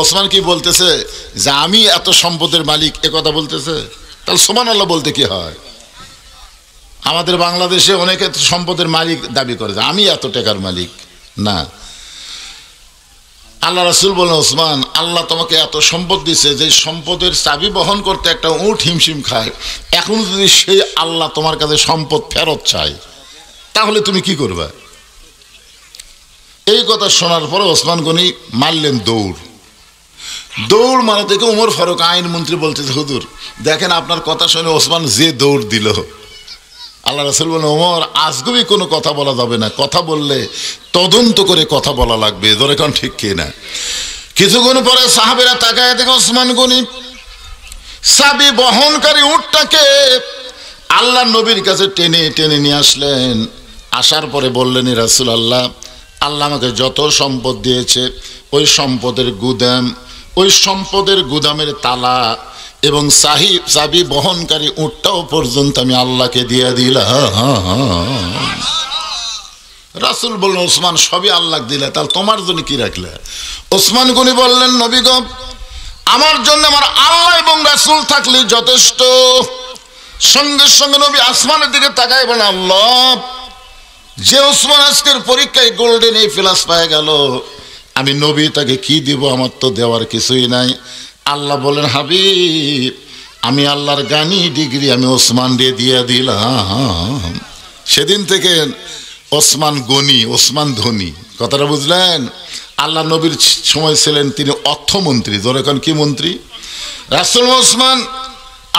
S1: ওসমান কি বলতেছে যে আমি এত সম্পদের মালিক, এ কথা বলতেছে? তাহলে সুবহানাল্লাহ বলতে কি হয়? আমাদের বাংলাদেশে অনেকে সম্পদের মালিক দাবি করে, আমি এত টাকার মালিক না। আল্লাহ রাসূল বলেন, ওসমান আল্লাহ তোমাকে এত সম্পদ দিছে যে সম্পদের চাবি বহন করতে একটা উট হিমশিম খায়। এখন যদি সেই আল্লাহ তোমার কাছে সম্পদ ফেরত চায় তাহলে তুমি কি করবে? এই কথা শোনার পরে ওসমান গনি মারলেন দৌড়। দৌড় মারা থেকে ওমর ফারুক আইন মন্ত্রী বলতেছে, হুজুর দেখেন আপনার কথা শুনে ওসমান যে দৌড় দিল। আল্লাহ রাসূল বলেন, ওমর আজগুবি কোনো কথা বলা যাবে না, কথা বললে তদন্ত করে কথা বলা লাগবে। ধরে কোন ঠিক কিনা? কিছুক্ষণ পরে সাহাবীরা তাকায় দেখে ওসমান গনি চাবি বহনকারী উটটাকে আল্লাহ নবীর কাছে টেনে টেনে নিয়ে আসলেন। আসার পরে বললেন, ইয়া রাসূলুল্লাহ আল্লাহ আমাকে যত সম্পদ দিয়েছে ওই সম্পদের গুদাম, ওই সম্পদের গুদামের তালা এবং চাবি বহনকারী উটটাও পর্যন্ত আমি আল্লাহকে দিয়ে দিলাম। রাসূল বললেন, ওসমান সবই আল্লাহ দিলে, তাহলে তোমার জন্য কি রাখলে? ওসমান গনি বললেন, নবী গো আমার জন্য আমার আল্লাহ এবং রাসূল থাকলে যথেষ্ট। সঙ্গে সঙ্গে নবী আসমানের দিকে তাকায় বলেন, আল্লাহ যে ওসমান আজকের পরীক্ষায় গোল্ডেন এ প্লাস পেয়ে গেল, আমি নবী তাকে কি দিব? আমার তো দেওয়ার কিছুই নাই। আল্লাহ বলেন, হাবিব আমি আল্লাহর গানি ডিগ্রি আমি ওসমান দিয়ে দিলাম। সেদিন থেকে ওসমান গনি, ওসমান ধনী। কথাটা বুঝলেন? আল্লাহ নবীর সময় ছিলেন তিনি অর্থমন্ত্রী। ধরে এখন কি মন্ত্রী? রাসূল ওসমান,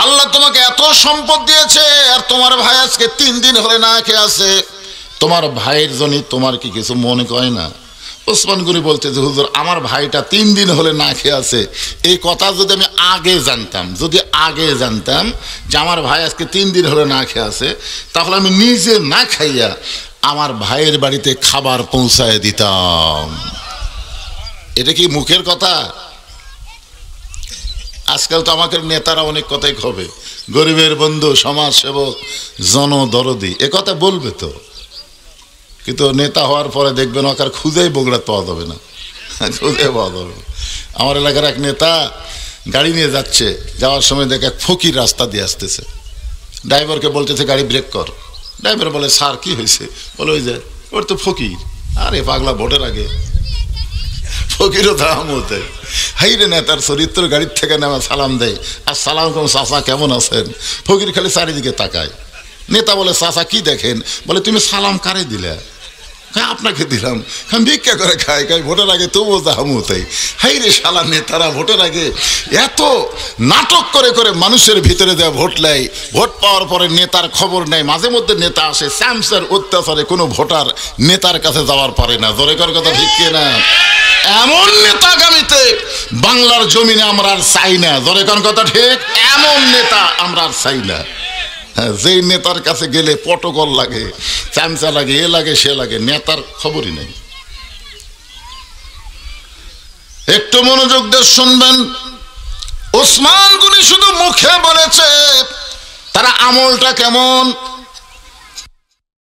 S1: আল্লাহ তোমাকে এত সম্পদ দিয়েছে, আর তোমার ভাই আজকে 3 দিন হলে না খেয়ে আছে, তোমার ভাইয়ের জন্য তোমার কি কিছু মনে করে না? ওসমান গনি বলতে যে হুজুর আমার ভাইটা 3 দিন হলে না খেয়ে আছে, এই কথা যদি আমি আগে জানতাম, যে আমার ভাই আজকে 3 দিন হলে না খেয়ে আছে, তাহলে আমি নিজে না খাইয়া আমার ভাইয়ের বাড়িতে খাবার পৌঁছায় দিতাম। এটা কি মুখের কথা? আজকাল তো আমাদের নেতারা অনেক কথাই হবে, গরিবের বন্ধু, সমাজ সেবক, জনদরদি, এ কথা বলবে তো, কিন্তু নেতা হওয়ার পরে দেখবেন ওকে আর খুঁজেই বগুড়া পাওয়া যাবে না, খুঁজে পাওয়া যাবে না। আমার এলাকার এক নেতা গাড়ি নিয়ে যাচ্ছে, যাওয়ার সময় দেখে এক ফকির রাস্তা দিয়ে আসতেছে, ড্রাইভারকে বলতেছে গাড়ি ব্রেক কর। ড্রাইভার বলে স্যার কি হয়েছে? বলে ওই যে ওর তো ফকির। আরে পাগলা, ভোটের আগে ফকিরও দাম হতে হাই রে নেতার চরিত্র, গাড়ির থেকে নেওয়া সালাম দেয়, আর সালাম কম চাচা কেমন আছেন? ফকির খালি চারিদিকে তাকায়। নেতা বলে চাচা কি দেখেন? বলে তুমি সালাম কারে দিলে? হ্যাঁ আপনাকে দিলাম, আমি ভিক্ষা করে খাই ভোটের আগে, তবুও দাহামতাই। হাই রে শালা নেতারা ভোটের আগে এত নাটক করে করে মানুষের ভিতরে দেওয়া ভোট নেয়, ভোট পাওয়ার পরে নেতার খবর নেয়। মাঝে মধ্যে নেতা আসে, স্যামসার অত্যাচারে কোনো ভোটার নেতার কাছে যাওয়ার পারে না। জোরে কর কথা ঠিক না? এমন নেতা আগামীতে বাংলার জমিনে আমরা আর চাই না। জোরে কর কথা ঠিক? এমন নেতা আমরা আর চাই না। যেই নেতার কাছে গেলে পটকল লাগে, চামচা লাগে, এ লাগে সে লাগে, নেতার খবরই নেই। একটু মনোযোগ দিয়ে শুনবেন। ওসমান গনি শুধু মুখে বলেছে, তারা আমলটা কেমন